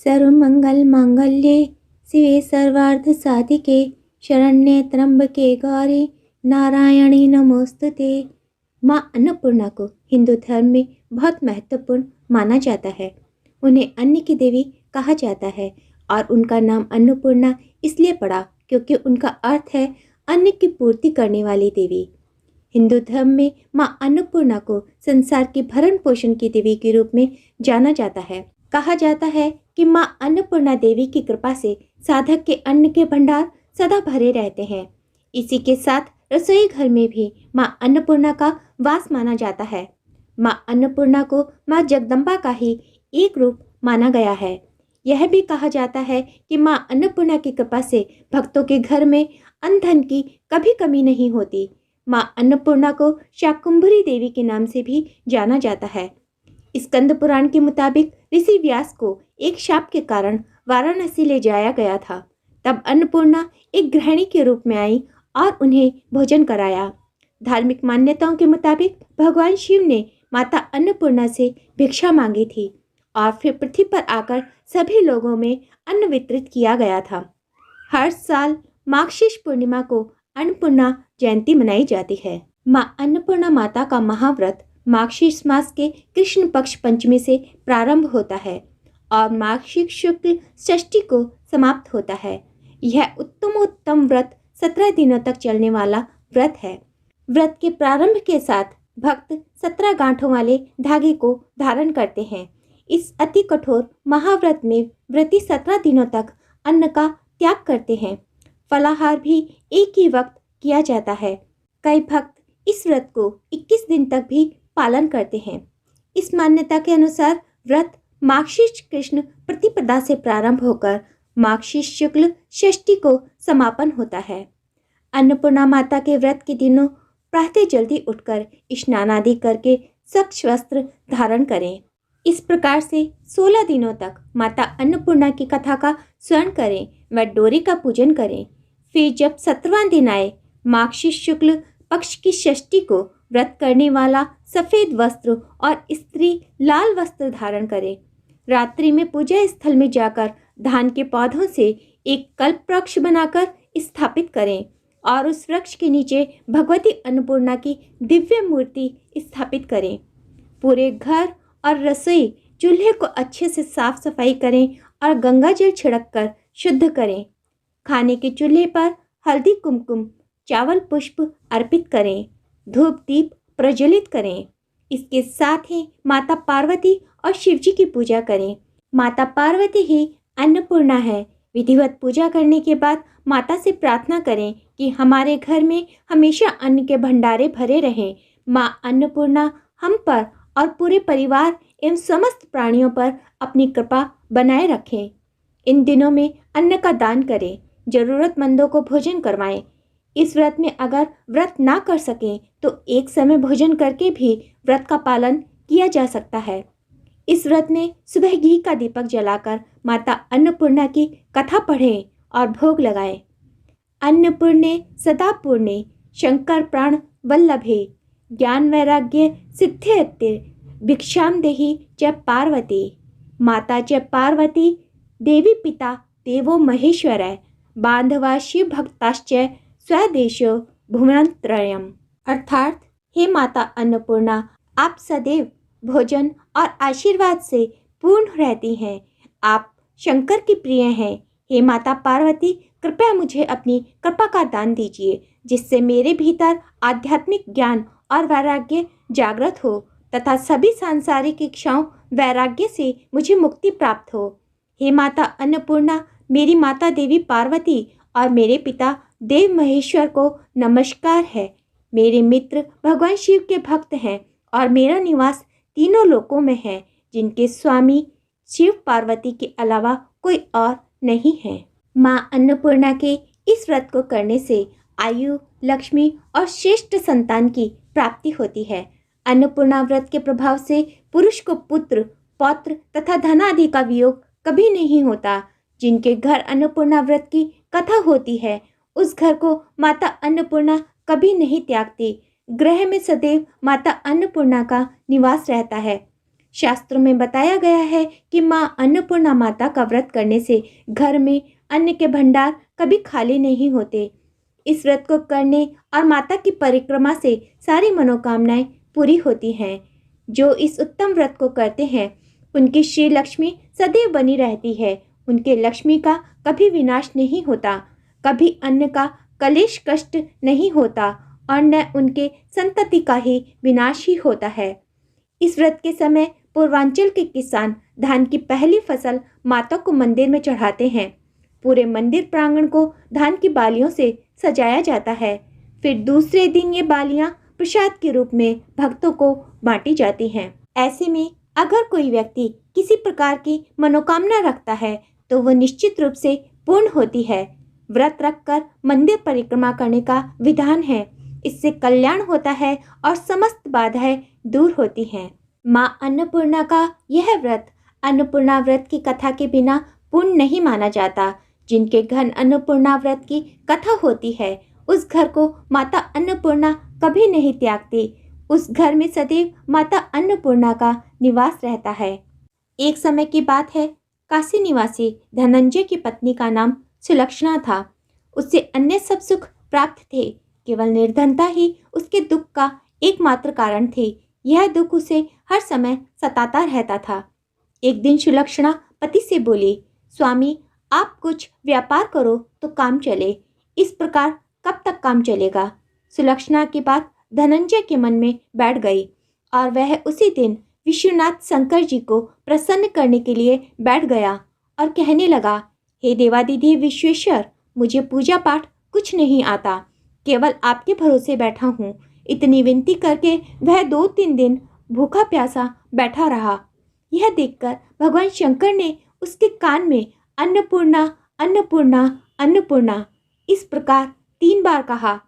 सर्वमंगल मांगल्ये शिवे सर्वार्थ साधिके शरण्ये त्र्यंबके गौरी नारायणी नमोस्तुते। माँ अन्नपूर्णा को हिंदू धर्म में बहुत महत्वपूर्ण माना जाता है। उन्हें अन्न की देवी कहा जाता है और उनका नाम अन्नपूर्णा इसलिए पड़ा क्योंकि उनका अर्थ है अन्न की पूर्ति करने वाली देवी। हिंदू धर्म में माँ अन्नपूर्णा को संसार की भरण पोषण की देवी के रूप में जाना जाता है। कहा जाता है कि माँ अन्नपूर्णा देवी की कृपा से साधक के अन्न के भंडार सदा भरे रहते हैं। इसी के साथ रसोई घर में भी माँ अन्नपूर्णा का वास माना जाता है। माँ अन्नपूर्णा को माँ जगदम्बा का ही एक रूप माना गया है। यह भी कहा जाता है कि माँ अन्नपूर्णा की कृपा से भक्तों के घर में अन्न धन की कभी कमी नहीं होती। माँ अन्नपूर्णा को शाकुंभरी देवी के नाम से भी जाना जाता है। स्कंद पुराण के मुताबिक ऋषि व्यास को एक शाप के कारण वाराणसी ले जाया गया था। तब अन्नपूर्णा एक गृहिणी के रूप में आई और उन्हें भोजन कराया। धार्मिक मान्यताओं के मुताबिक भगवान शिव ने माता अन्नपूर्णा से भिक्षा मांगी थी और फिर पृथ्वी पर आकर सभी लोगों में अन्न वितरित किया गया था। हर साल माघशीर्ष पूर्णिमा को अन्नपूर्णा जयंती मनाई जाती है। माँ अन्नपूर्णा माता का महाव्रत माघशीर्ष मास के कृष्ण पक्ष पंचमी से प्रारंभ होता है और माघशीर्ष शुक्ल षष्ठी को समाप्त होता है। यह उत्तम व्रत 17 दिनों तक चलने वाला व्रत है। व्रत के प्रारंभ के साथ भक्त 17 गांठों वाले धागे को धारण करते हैं। इस अति कठोर महाव्रत में व्रती 17 दिनों तक अन्न का त्याग करते हैं। फलाहार भी एक ही वक्त किया जाता है। कई भक्त इस व्रत को 21 दिन तक भी पालन करते हैं। इस मान्यता के अनुसार व्रत माघशीर्ष कृष्ण प्रतिपदा से प्रारंभ होकर माघशीर्ष शुक्ल षष्ठी को समापन होता है। अन्नपूर्णा माता के व्रत के दिनों प्रातः जल्दी उठकर स्नान आदि करके स्वच्छ वस्त्र धारण करें। इस प्रकार से 16 दिनों तक माता अन्नपूर्णा की कथा का स्मरण करें व डोरी का पूजन करें। फिर जब 17वां दिन आए माघशीर्ष शुक्ल पक्ष की षष्ठी को व्रत करने वाला सफेद वस्त्र और स्त्री लाल वस्त्र धारण करे। रात्रि में पूजा स्थल में जाकर धान के पौधों से एक कल्प वृक्ष बनाकर स्थापित करें और उस वृक्ष के नीचे भगवती अन्नपूर्णा की दिव्य मूर्ति स्थापित करें। पूरे घर और रसोई चूल्हे को अच्छे से साफ सफाई करें और गंगा जल छिड़क कर शुद्ध करें। खाने के चूल्हे पर हल्दी कुमकुम चावल पुष्प अर्पित करें। धूप दीप प्रज्वलित करें। इसके साथ ही माता पार्वती और शिवजी की पूजा करें। माता पार्वती ही अन्नपूर्णा है। विधिवत पूजा करने के बाद माता से प्रार्थना करें कि हमारे घर में हमेशा अन्न के भंडारे भरे रहें। माँ अन्नपूर्णा हम पर और पूरे परिवार एवं समस्त प्राणियों पर अपनी कृपा बनाए रखें। इन दिनों में अन्न का दान करें। जरूरतमंदों को भोजन करवाएं। इस व्रत में अगर व्रत ना कर सकें तो एक समय भोजन करके भी व्रत का पालन किया जा सकता है। इस व्रत में सुबह घी का दीपक जलाकर माता अन्नपूर्णा की कथा पढ़ें और भोग लगाएं। अन्नपूर्णे सदा पूर्णे शंकर प्राण वल्लभे ज्ञान वैराग्य सिद्ध्यर्थे भिक्षाम देहि च पार्वती। माता च पार्वती देवी पिता देवो महेश्वरः बांधवा शिव भक्ताश्च स्वदेशो भुवनत्रयम्। अर्थात हे माता अन्नपूर्णा, आप सदैव भोजन और आशीर्वाद से पूर्ण रहती हैं। आप शंकर की प्रिय हैं। हे माता पार्वती, कृपया मुझे अपनी कृपा का दान दीजिए जिससे मेरे भीतर आध्यात्मिक ज्ञान और वैराग्य जागृत हो तथा सभी सांसारिक इच्छाओं वैराग्य से मुझे मुक्ति प्राप्त हो। हे माता अन्नपूर्णा, मेरी माता देवी पार्वती और मेरे पिता देव महेश्वर को नमस्कार है। मेरे मित्र भगवान शिव के भक्त हैं और मेरा निवास तीनों लोकों में है जिनके स्वामी शिव पार्वती के अलावा कोई और नहीं है। माँ अन्नपूर्णा के इस व्रत को करने से आयु, लक्ष्मी और श्रेष्ठ संतान की प्राप्ति होती है। अन्नपूर्णा व्रत के प्रभाव से पुरुष को पुत्र, पौत्र तथा धन आदि का वियोग कभी नहीं होता। जिनके घर अन्नपूर्णा व्रत की कथा होती है उस घर को माता अन्नपूर्णा कभी नहीं त्यागती। ग्रह में सदैव माता अन्नपूर्णा का निवास रहता है। शास्त्रों में बताया गया है कि माँ अन्नपूर्णा माता का व्रत करने से घर में अन्न के भंडार कभी खाली नहीं होते। इस व्रत को करने और माता की परिक्रमा से सारी मनोकामनाएं पूरी होती हैं। जो इस उत्तम व्रत को करते हैं उनकी श्री लक्ष्मी सदैव बनी रहती है। उनके लक्ष्मी का कभी विनाश नहीं होता, कभी अन्न का कलेश कष्ट नहीं होता और न उनके संतति का ही विनाश ही होता है। इस व्रत के समय पूर्वांचल के किसान धान की पहली फसल माता को मंदिर में चढ़ाते हैं। पूरे मंदिर प्रांगण को धान की बालियों से सजाया जाता है। फिर दूसरे दिन ये बालियां प्रसाद के रूप में भक्तों को बांटी जाती हैं। ऐसे में अगर कोई व्यक्ति किसी प्रकार की मनोकामना रखता है तो वह निश्चित रूप से पूर्ण होती है। व्रत रखकर मंदिर परिक्रमा करने का विधान है। इससे कल्याण होता है और समस्त बाधाएं दूर होती हैं। माँ अन्नपूर्णा का यह व्रत अन्नपूर्णा व्रत की कथा के बिना पूर्ण नहीं माना जाता। जिनके घर अन्नपूर्णा व्रत की कथा होती है उस घर को माता अन्नपूर्णा कभी नहीं त्यागती। उस घर में सदैव माता अन्नपूर्णा का निवास रहता है। एक समय की बात है, काशी निवासी धनंजय की पत्नी का नाम सुलक्षणा था। उससे अन्य सब सुख प्राप्त थे, केवल निर्धनता ही उसके दुख का एकमात्र कारण थी। यह दुख उसे हर समय सताता रहता था। एक दिन सुलक्षणा पति से बोली, स्वामी आप कुछ व्यापार करो तो काम चले, इस प्रकार कब तक काम चलेगा। सुलक्षणा की बात धनंजय के मन में बैठ गई और वह उसी दिन विश्वनाथ शंकर जी को प्रसन्न करने के लिए बैठ गया और कहने लगा, हे देवादिदेव विश्वेश्वर, मुझे पूजा पाठ कुछ नहीं आता, केवल आपके भरोसे बैठा हूँ। इतनी विनती करके वह 2-3 दिन भूखा प्यासा बैठा रहा। यह देखकर भगवान शंकर ने उसके कान में अन्नपूर्णा अन्नपूर्णा अन्नपूर्णा इस प्रकार 3 बार कहा।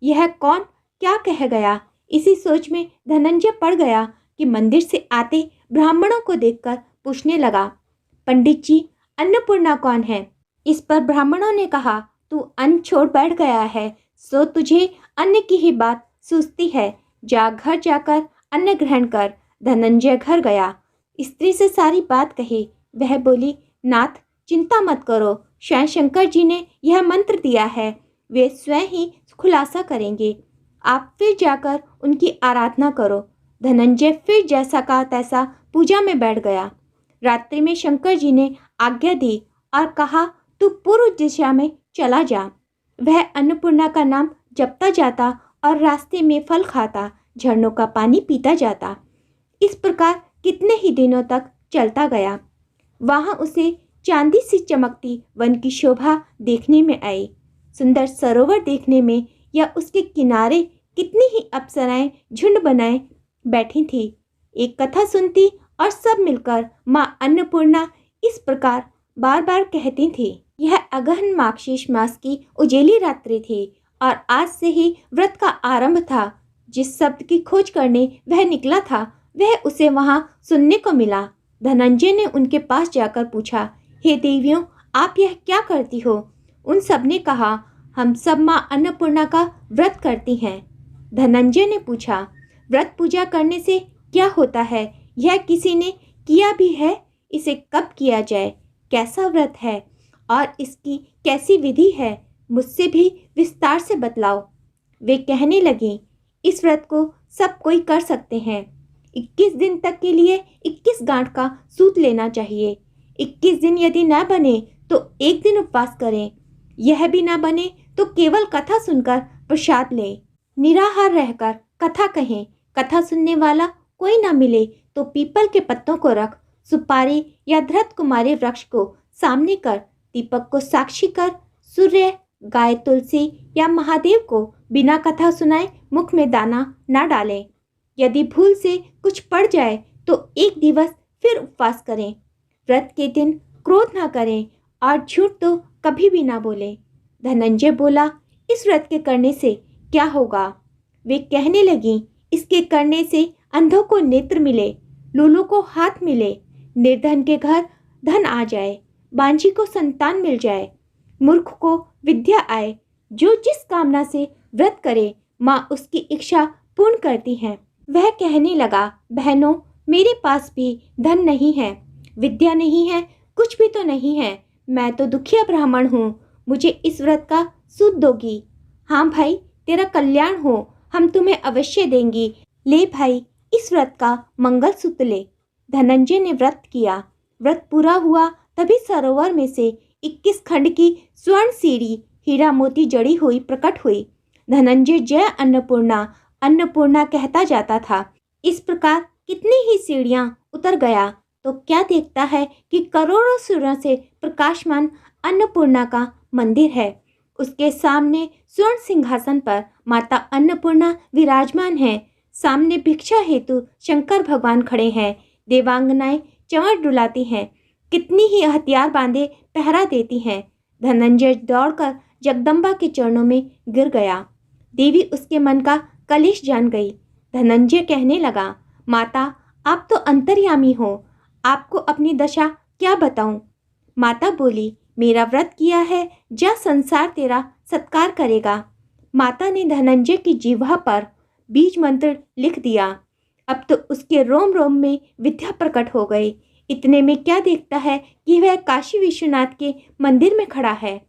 यह कौन क्या कह गया, इसी सोच में धनंजय पड़ गया कि मंदिर से आते ब्राह्मणों को देखकर पूछने लगा, पंडित जी अन्नपूर्णा कौन है। इस पर ब्राह्मणों ने कहा, तू अन्न छोड़ बैठ गया है, सो तुझे अन्न की ही बात सूझती है, जा घर जाकर अन्न ग्रहण कर। धनंजय घर गया, स्त्री से सारी बात कही। वह बोली, नाथ चिंता मत करो, स्वयं शंकर जी ने यह मंत्र दिया है, वे स्वयं ही खुलासा करेंगे, आप फिर जाकर उनकी आराधना करो। धनंजय फिर जैसा का तैसा पूजा में बैठ गया। रात्रि में शंकर जी ने आज्ञा दी और कहा, तू पूर्व दिशा में चला जा। वह अन्नपूर्णा का नाम जपता जाता और रास्ते में फल खाता, झरनों का पानी पीता जाता। इस प्रकार कितने ही दिनों तक चलता गया। वहां उसे चांदी सी चमकती वन की शोभा देखने में आई। सुंदर सरोवर देखने में या उसके किनारे कितनी ही अप्सराएं झुंड बनाए बैठी थी। एक कथा सुनती और सब मिलकर माँ अन्नपूर्णा इस प्रकार बार बार कहती थी। यह अगहन मार्गशीर्ष मास की उजेली रात्रि थी और आज से ही व्रत का आरंभ था। जिस शब्द की खोज करने वह निकला था वह उसे वहां सुनने को मिला। धनंजय ने उनके पास जाकर पूछा, हे देवियों आप यह क्या करती हो। उन सब ने कहा, हम सब माँ अन्नपूर्णा का व्रत करती हैं। धनंजय ने पूछा, व्रत पूजा करने से क्या होता है, यह किसी ने किया भी है, इसे कब किया जाए, कैसा व्रत है और इसकी कैसी विधि है, मुझसे भी विस्तार से बतलाओ। वे कहने लगी, इस व्रत को सब कोई कर सकते हैं। 21 दिन तक के लिए 21 गांठ का सूत लेना चाहिए। 21 दिन यदि न बने तो एक दिन उपवास करें। यह भी न बने तो केवल कथा सुनकर प्रसाद लें। निराहार रहकर कथा कहें। कथा सुनने वाला कोई न मिले तो पीपल के पत्तों को रख, सुपारी या धृत कुमारी वृक्ष को सामने कर, दीपक को साक्षी कर, सूर्य, गाय, तुलसी या महादेव को बिना कथा सुनाए मुख में दाना न डालें। यदि भूल से कुछ पड़ जाए तो एक दिवस फिर उपवास करें। व्रत के दिन क्रोध न करें और झूठ तो कभी भी ना बोलें। धनंजय बोला, इस व्रत के करने से क्या होगा। वे कहने लगी, इसके करने से अंधों को नेत्र मिले, लूलों को हाथ मिले, निर्धन के घर धन आ जाए, बांझी को संतान मिल जाए, मूर्ख को विद्या आए। जो जिस कामना से व्रत करे माँ उसकी इच्छा पूर्ण करती हैं। वह कहने लगा, बहनों मेरे पास भी धन नहीं है, विद्या नहीं है, कुछ भी तो नहीं है। मैं तो दुखिया ब्राह्मण हूँ। मुझे इस व्रत का सूद दोगी? हाँ भाई, तेरा कल्याण हो, हम तुम्हें अवश्य देंगी। ले भाई, इस व्रत का मंगलसूत्र ले। धनंजय ने व्रत किया। व्रत पूरा हुआ तभी सरोवर में से 21 खंड की स्वर्ण सीढ़ी हीरा मोती जड़ी हुई प्रकट हुई। धनंजय जय अन्नपूर्णा अन्नपूर्णा कहता जाता था। इस प्रकार कितनी ही सीढ़ियां उतर गया तो क्या देखता है कि करोड़ों सूर्यों से प्रकाशमान अन्नपूर्णा का मंदिर है। उसके सामने स्वर्ण सिंहासन पर माता अन्नपूर्णा विराजमान है। सामने भिक्षा हेतु शंकर भगवान खड़े हैं। देवांगनाएं चंवर डुलाती हैं। कितनी ही हथियार बांधे पहरा देती हैं। धनंजय दौड़कर जगदम्बा के चरणों में गिर गया। देवी उसके मन का कलेश जान गई। धनंजय कहने लगा, माता, आप तो अंतर्यामी हो, आपको अपनी दशा क्या बताऊं? माता बोली, मेरा व्रत किया है, जा संसार तेरा सत्कार करेगा। माता ने धनंजय की जिह्वा पर बीज मंत्र लिख दिया। अब तो उसके रोम रोम में विद्या प्रकट हो गई। इतने में क्या देखता है कि वह काशी विश्वनाथ के मंदिर में खड़ा है।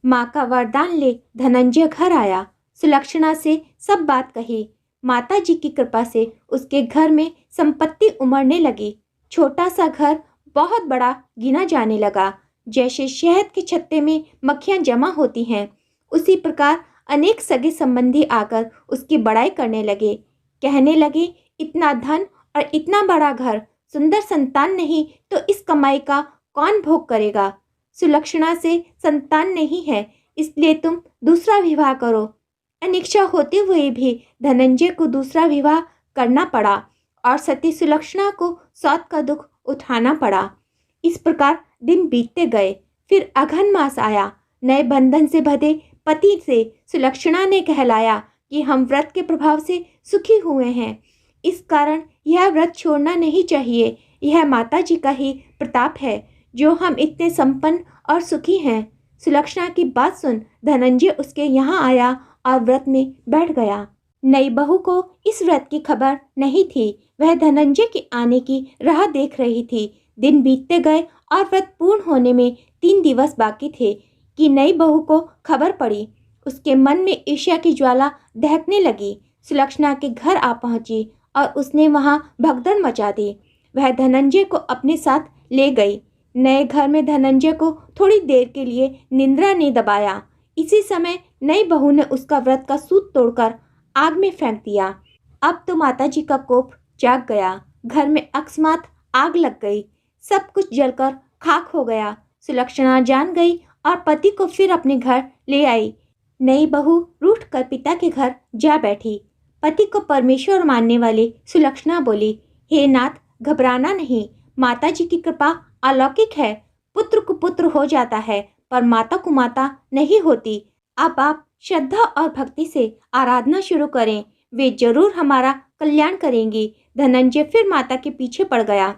माँ का वरदान ले धनंजय घर आया। सुलक्षणा से सब बात कही। माता जी की कृपा से उसके घर में संपत्ति उमड़ने लगी। छोटा सा घर बहुत बड़ा गिना जाने लगा। जैसे शहद के छत्ते में मक्खियां जमा होती हैं, उसी प्रकार अनेक सगे संबंधी आकर उसकी बड़ाई करने लगे। कहने लगे, इतना धन और इतना बड़ा घर, सुंदर संतान नहीं तो इस कमाई का कौन भोग करेगा? सुलक्षणा से संतान नहीं है, इसलिए तुम दूसरा विवाह करो। अनिच्छा होते हुए भी धनंजय को दूसरा विवाह करना पड़ा और सती सुलक्षणा को सौत का दुख उठाना पड़ा। इस प्रकार दिन बीतते गए। फिर अघन मास आया। नए बंधन से बंधे पति से सुलक्षणा ने कहलाया कि हम व्रत के प्रभाव से सुखी हुए हैं, इस कारण यह व्रत छोड़ना नहीं चाहिए। यह माता जी का ही प्रताप है जो हम इतने संपन्न और सुखी हैं। सुलक्षणा की बात सुन धनंजय उसके यहाँ आया और व्रत में बैठ गया। नई बहू को इस व्रत की खबर नहीं थी। वह धनंजय के आने की राह देख रही थी। दिन बीतते गए और व्रत पूर्ण होने में 3 दिवस बाकी थे कि नई बहू को खबर पड़ी। उसके मन में ईर्ष्या की ज्वाला दहकने लगी। सुलक्षणा के घर आ पहुंची और उसने वहां भगदड़ मचा दी। वह धनंजय को अपने साथ ले गई। नए घर में धनंजय को थोड़ी देर के लिए निंद्रा ने दबाया। इसी समय नई बहू ने उसका व्रत का सूत तोड़कर आग में फेंक दिया। अब तो माता जी का कोप जाग गया। घर में अकस्मात आग लग गई। सब कुछ जलकर खाक हो गया। सुलक्षणा जान गई और पति को फिर अपने घर ले आई। नई बहू रूठ कर पिता के घर जा बैठी। पति को परमेश्वर मानने वाली सुलक्षणा बोली, हे नाथ, घबराना नहीं, माता जी की कृपा अलौकिक है। पुत्र को पुत्र हो जाता है पर माता को माता नहीं होती। अब आप श्रद्धा और भक्ति से आराधना शुरू करें, वे जरूर हमारा कल्याण करेंगी। धनंजय फिर माता के पीछे पड़ गया।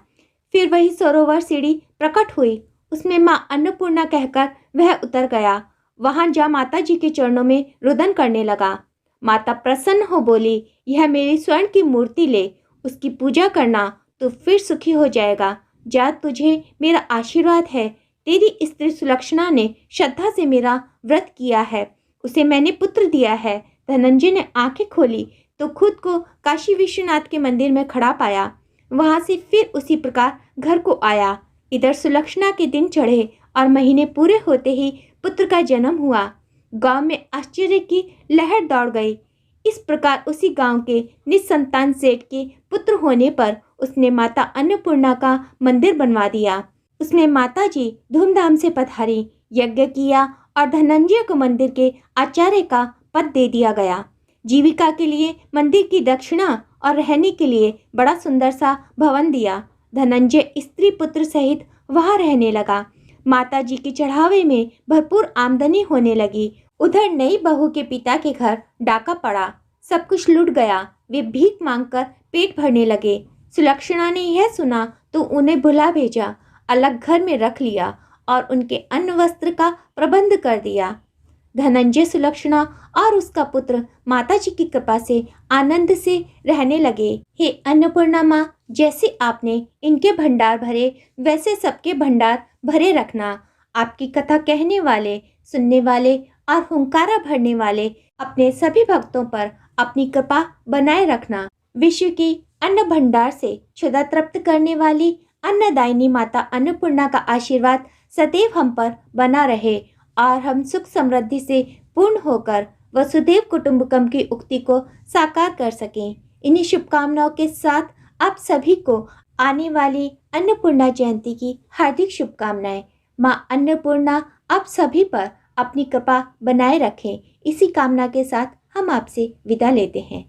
फिर वही सरोवर सीढ़ी प्रकट हुई। उसमें माँ अन्नपूर्णा कहकर वह उतर गया। वहां जा माता जी के चरणों में रुदन करने लगा। माता प्रसन्न हो बोली, यह मेरी स्वर्ण की मूर्ति ले, उसकी पूजा करना तो फिर सुखी हो जाएगा। जा, तुझे मेरा आशीर्वाद है। तेरी स्त्री सुलक्षणा ने श्रद्धा से मेरा व्रत किया है, उसे मैंने पुत्र दिया है। धनंजय ने आंखें खोली तो खुद को काशी विश्वनाथ के मंदिर में खड़ा पाया। वहां से फिर उसी प्रकार घर को आया। इधर सुलक्षणा के दिन चढ़े और महीने पूरे होते ही पुत्र का जन्म हुआ। गांव में आश्चर्य की लहर दौड़ गई। इस प्रकार उसी गांव के निसंतान सेठ के पुत्र होने पर उसने माता अन्नपूर्णा का मंदिर बनवा दिया। उसमें माता जी धूमधाम से पधारी, यज्ञ किया और धनंजय को मंदिर के आचार्य का पद दे दिया गया। जीविका के लिए मंदिर की दक्षिणा और रहने के लिए बड़ा सुंदर सा भवन दिया। धनंजय स्त्री पुत्र सहित वहां रहने लगा। माता जी के चढ़ावे में भरपूर आमदनी होने लगी। उधर नई बहू के पिता के घर डाका पड़ा, सब कुछ लूट गया। वे भीख मांगकर पेट भरने लगे। सुलक्षणा ने यह सुना तो उन्हें बुला भेजा, अलग घर में रख लिया और उनके अन्न वस्त्र का प्रबंध कर दिया। धनंजय सुलक्षणा और उसका पुत्र माता जी की कृपा से आनंद से रहने लगे। हे अन्नपूर्णा माँ, जैसे आपने इनके भंडार भरे वैसे सबके भंडार भरे रखना। आपकी कथा कहने वाले, सुनने वाले और हुंकारा भरने वाले अपने सभी भक्तों पर अपनी कृपा बनाए रखना। विश्व की अन्न भंडार से क्षुधा तृप्त करने वाली अन्नदायिनी माता अन्नपूर्णा का आशीर्वाद सदैव हम पर बना रहे और हम सुख समृद्धि से पूर्ण होकर वसुधैव कुटुंबकम की उक्ति को साकार कर सकें। इन्हीं शुभकामनाओं के साथ आप सभी को आने वाली अन्नपूर्णा जयंती की हार्दिक शुभकामनाएं। माँ अन्नपूर्णा आप सभी पर अपनी कृपा बनाए रखें। इसी कामना के साथ हम आपसे विदा लेते हैं।